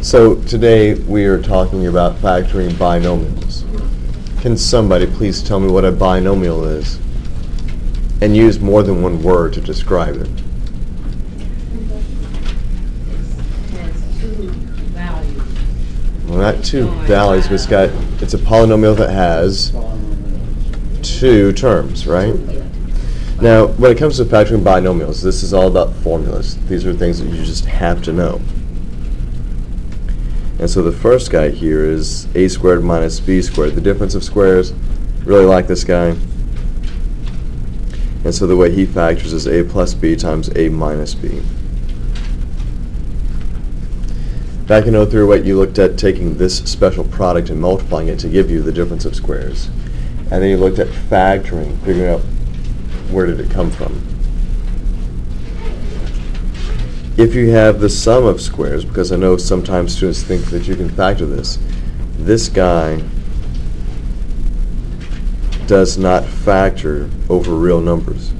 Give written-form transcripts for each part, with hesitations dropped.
So today we are talking about factoring binomials. Can somebody please tell me what a binomial is? And use more than one word to describe it. Well, not two values, but it's a polynomial that has two terms, right? Now, when it comes to factoring binomials, this is all about formulas. These are things that you just have to know. And so the first guy here is a squared minus b squared. The difference of squares, really like this guy. And so the way he factors is a plus b times a minus b. Back in 03, you looked at taking this special product and multiplying it to give you the difference of squares. And then you looked at factoring, figuring out where did it come from. If you have the sum of squares, because I know sometimes students think that you can factor this guy does not factor over real numbers.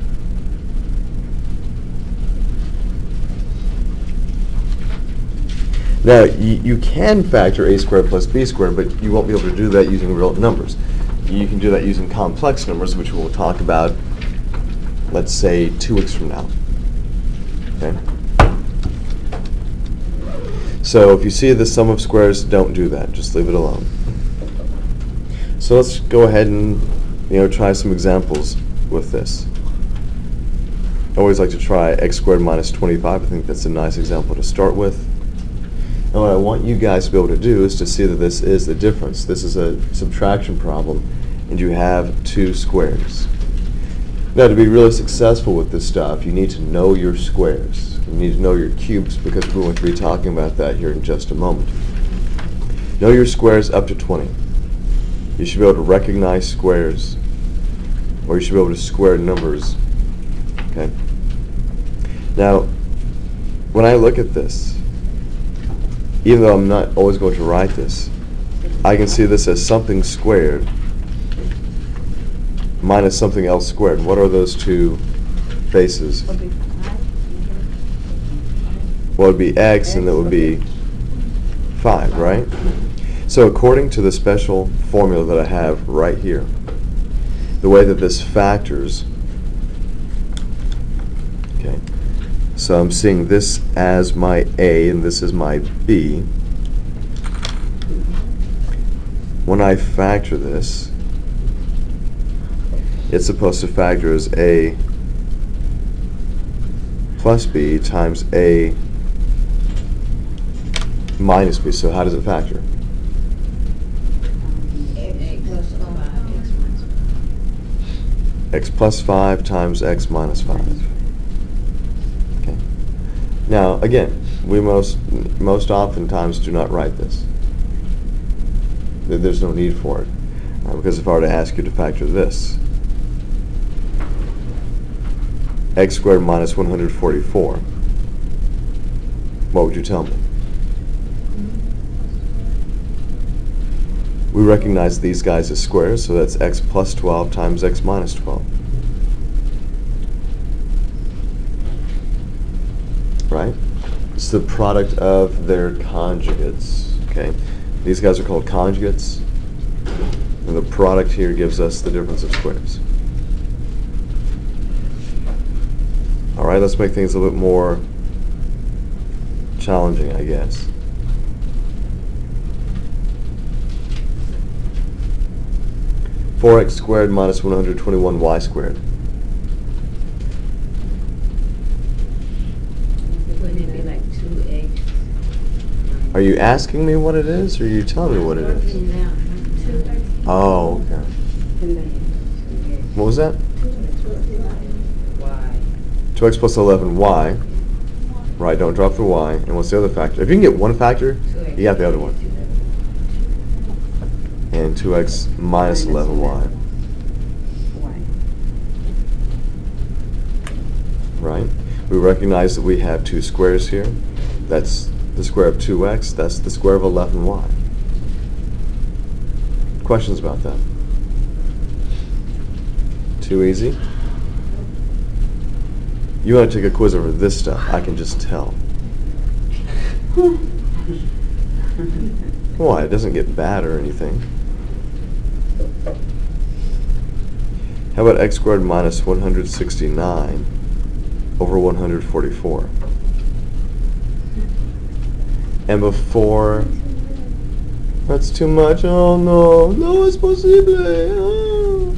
Now, you can factor a squared plus b squared, but you won't be able to do that using real numbers. You can do that using complex numbers, which we'll talk about, let's say, 2 weeks from now. Okay? So if you see the sum of squares, don't do that. Just leave it alone. So let's go ahead and try some examples with this. I always like to try x squared minus 25. I think that's a nice example to start with. And what I want you guys to be able to do is to see that this is the difference. This is a subtraction problem, and you have two squares. Now, to be really successful with this stuff, you need to know your squares. You need to know your cubes, because we're going to be talking about that here in just a moment. Know your squares up to 20. You should be able to recognize squares, or you should be able to square numbers. Okay? Now, when I look at this, even though I'm not always going to write this, I can see this as something squared minus something else squared. What are those two faces? Well, it would be x, and that would be 5, right? So according to the special formula that I have right here, the way that this factors, okay, so I'm seeing this as my a and this is my b. When I factor this, it's supposed to factor as a plus b times a minus b. So how does it factor? X plus 5 times x minus 5. Okay. Now, again, we most oftentimes do not write this. There's no need for it. Because if I were to ask you to factor this, x squared minus 144, what would you tell me? We recognize these guys as squares, so that's x plus 12 times x minus 12. Right? It's the product of their conjugates. Okay? These guys are called conjugates, and the product here gives us the difference of squares. All right, let's make things a little bit more challenging, I guess. Four x squared minus 121y squared. Wouldn't it be like 2x? Are you asking me what it is, or are you telling me what it is? Oh, okay. What was that? 2x plus 11y. Right, don't drop the y. And what's the other factor? If you can get one factor, you got the other one. And 2x minus 11y. Right? We recognize that we have two squares here. That's the square of 2x. That's the square of 11y. Questions about that? Too easy? You want to take a quiz over this stuff, I can just tell. Why? It doesn't get bad or anything. How about x squared minus 169 over 144? And before, that's too much. Oh no, no es posible. Oh.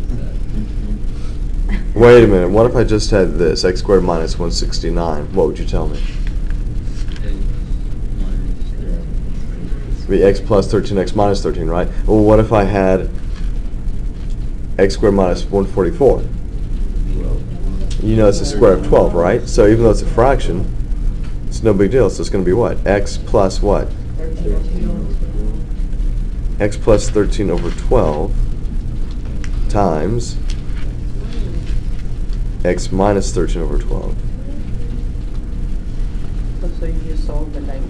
Wait a minute. What if I just had this x squared minus 169? What would you tell me? It'd be x plus 13x minus 13, right? Well, what if I had x squared minus 144? You know it's the square of 12, right? So even though it's a fraction, it's no big deal. So it's going to be what? X plus what? X plus 13 over 12 times x minus 13 over 12. So you just solve the like.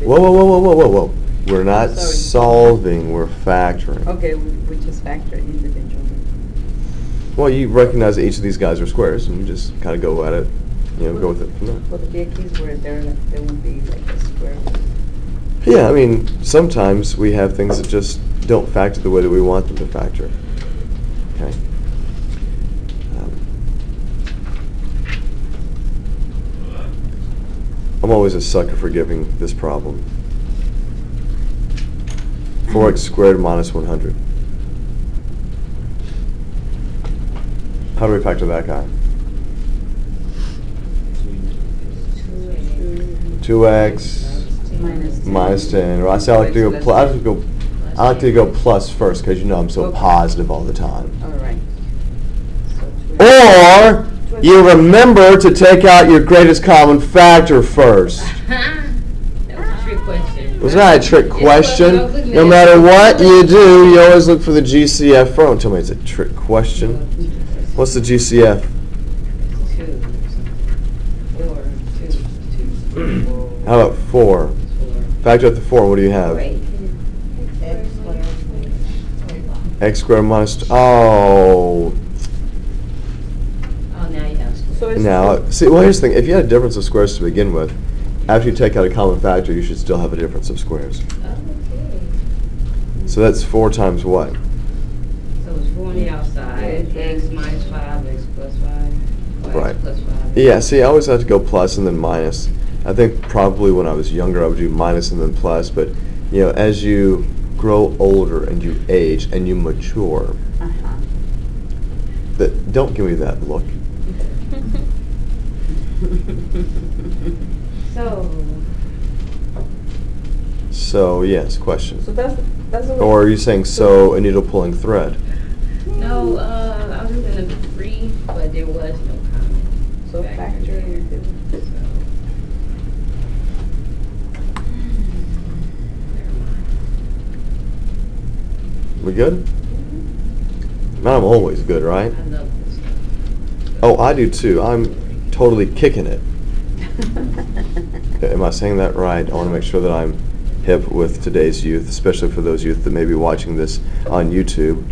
Whoa, whoa, whoa, whoa, whoa, whoa, whoa. We're not solving, we're factoring. Okay, we just factor individually. Well, you recognize that each of these guys are squares, and you just kind of go at it, go with it from there. Will there be a case where there would be like a square? Yeah, I mean, sometimes we have things that just don't factor the way that we want them to factor. Okay. I'm always a sucker for giving this problem. 4x squared minus 100. How do we factor that guy? 2x minus 10. Or I say I like to go plus first because I'm so positive all the time. All right. Or you remember to take out your greatest common factor first. That was a trick question. It was not a trick question. No matter what you do, you always look for the GCF first. Don't tell me it's a trick question. What's the GCF? 2. How about 4? Factor out the 4. What do you have? X squared minus. Oh. Oh, now you have square. Now, see, well, here's the thing. If you had a difference of squares to begin with, after you take out a common factor, you should still have a difference of squares. Okay. So that's 4 times what? So it's 4 on the outside, x minus 5, x plus 5, or Right. x plus 5. Yeah, see, I always have to go plus and then minus. I think probably when I was younger, I would do minus and then plus, but, as you grow older and you age and you mature, don't give me that look. So, yes, question. So that's the way. Or are you saying sew a needle pulling thread? No, I was in a 3, but there was no common. So factor your difference. Never mind. We good? Man, I'm always good, right? I love this stuff. Oh, I do too. I'm totally kicking it. Am I saying that right? I want to make sure that I'm hip with today's youth, especially for those youth that may be watching this on YouTube.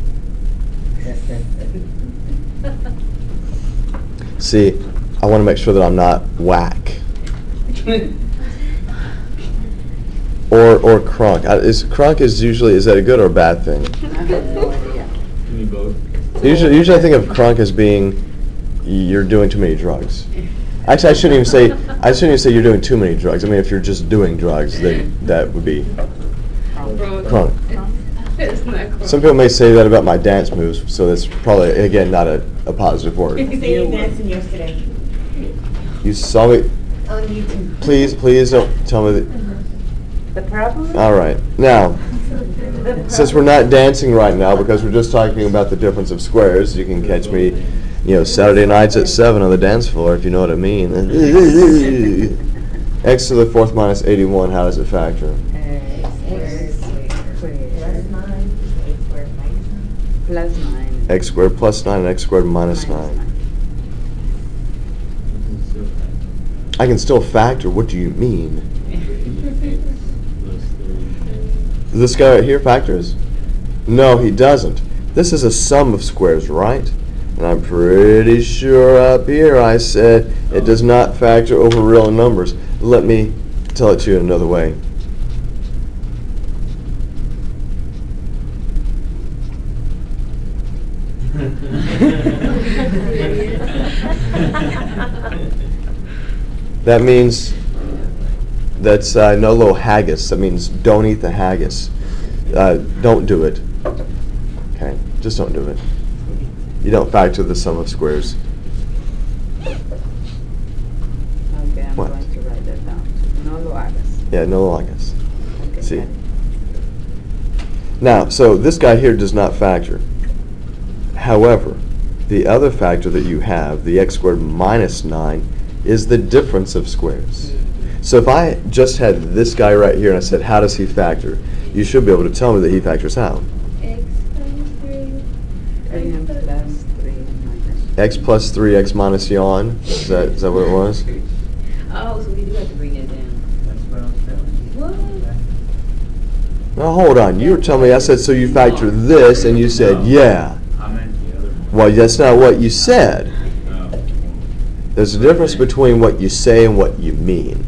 See, I want to make sure that I'm not whack. Or crunk. Crunk is that a good or a bad thing? I have no idea. Usually I think of crunk as being you're doing too many drugs. Actually, I shouldn't even say you're doing too many drugs. I mean, if you're just doing drugs, then that would be crunk. It's not crunk. Some people may say that about my dance moves, so that's probably, again, not a positive word. You said you dancing yesterday You saw me. on YouTube. Please don't tell me that. The problem? All right. Now, since we're not dancing right now because we're just talking about the difference of squares, you can catch me, Saturday nights at 7 on the dance floor, if you know what I mean. X to the 4th minus 81, how does it factor? Plus 9. X squared plus 9 and x squared minus 9. I can still factor. What do you mean? This guy right here factors? No, he doesn't. This is a sum of squares, right? And I'm pretty sure up here I said it does not factor over real numbers. Let me tell it to you another way. That means that's no little haggis. That means don't eat the haggis. Don't do it. Okay, just don't do it. You don't factor the sum of squares. Okay, I'm What? going to write that down. No lo hagas. Yeah, no lo hagas. Okay, See. got it. Now, so this guy here does not factor. However, the other factor that you have, the x squared minus 9, is the difference of squares. So if I just had this guy right here and I said, how does he factor? You should be able to tell me that he factors how. X times 3. 3 plus 3 minus. X plus 3, x minus yawn. Is that what it was? Oh, so we do have to bring it down. That's what I'm telling you. What? Now hold on. You were telling me, I said, so you factor this, and you said, yeah. I meant the other one. Well, that's not what you said. No. There's a difference between what you say and what you mean.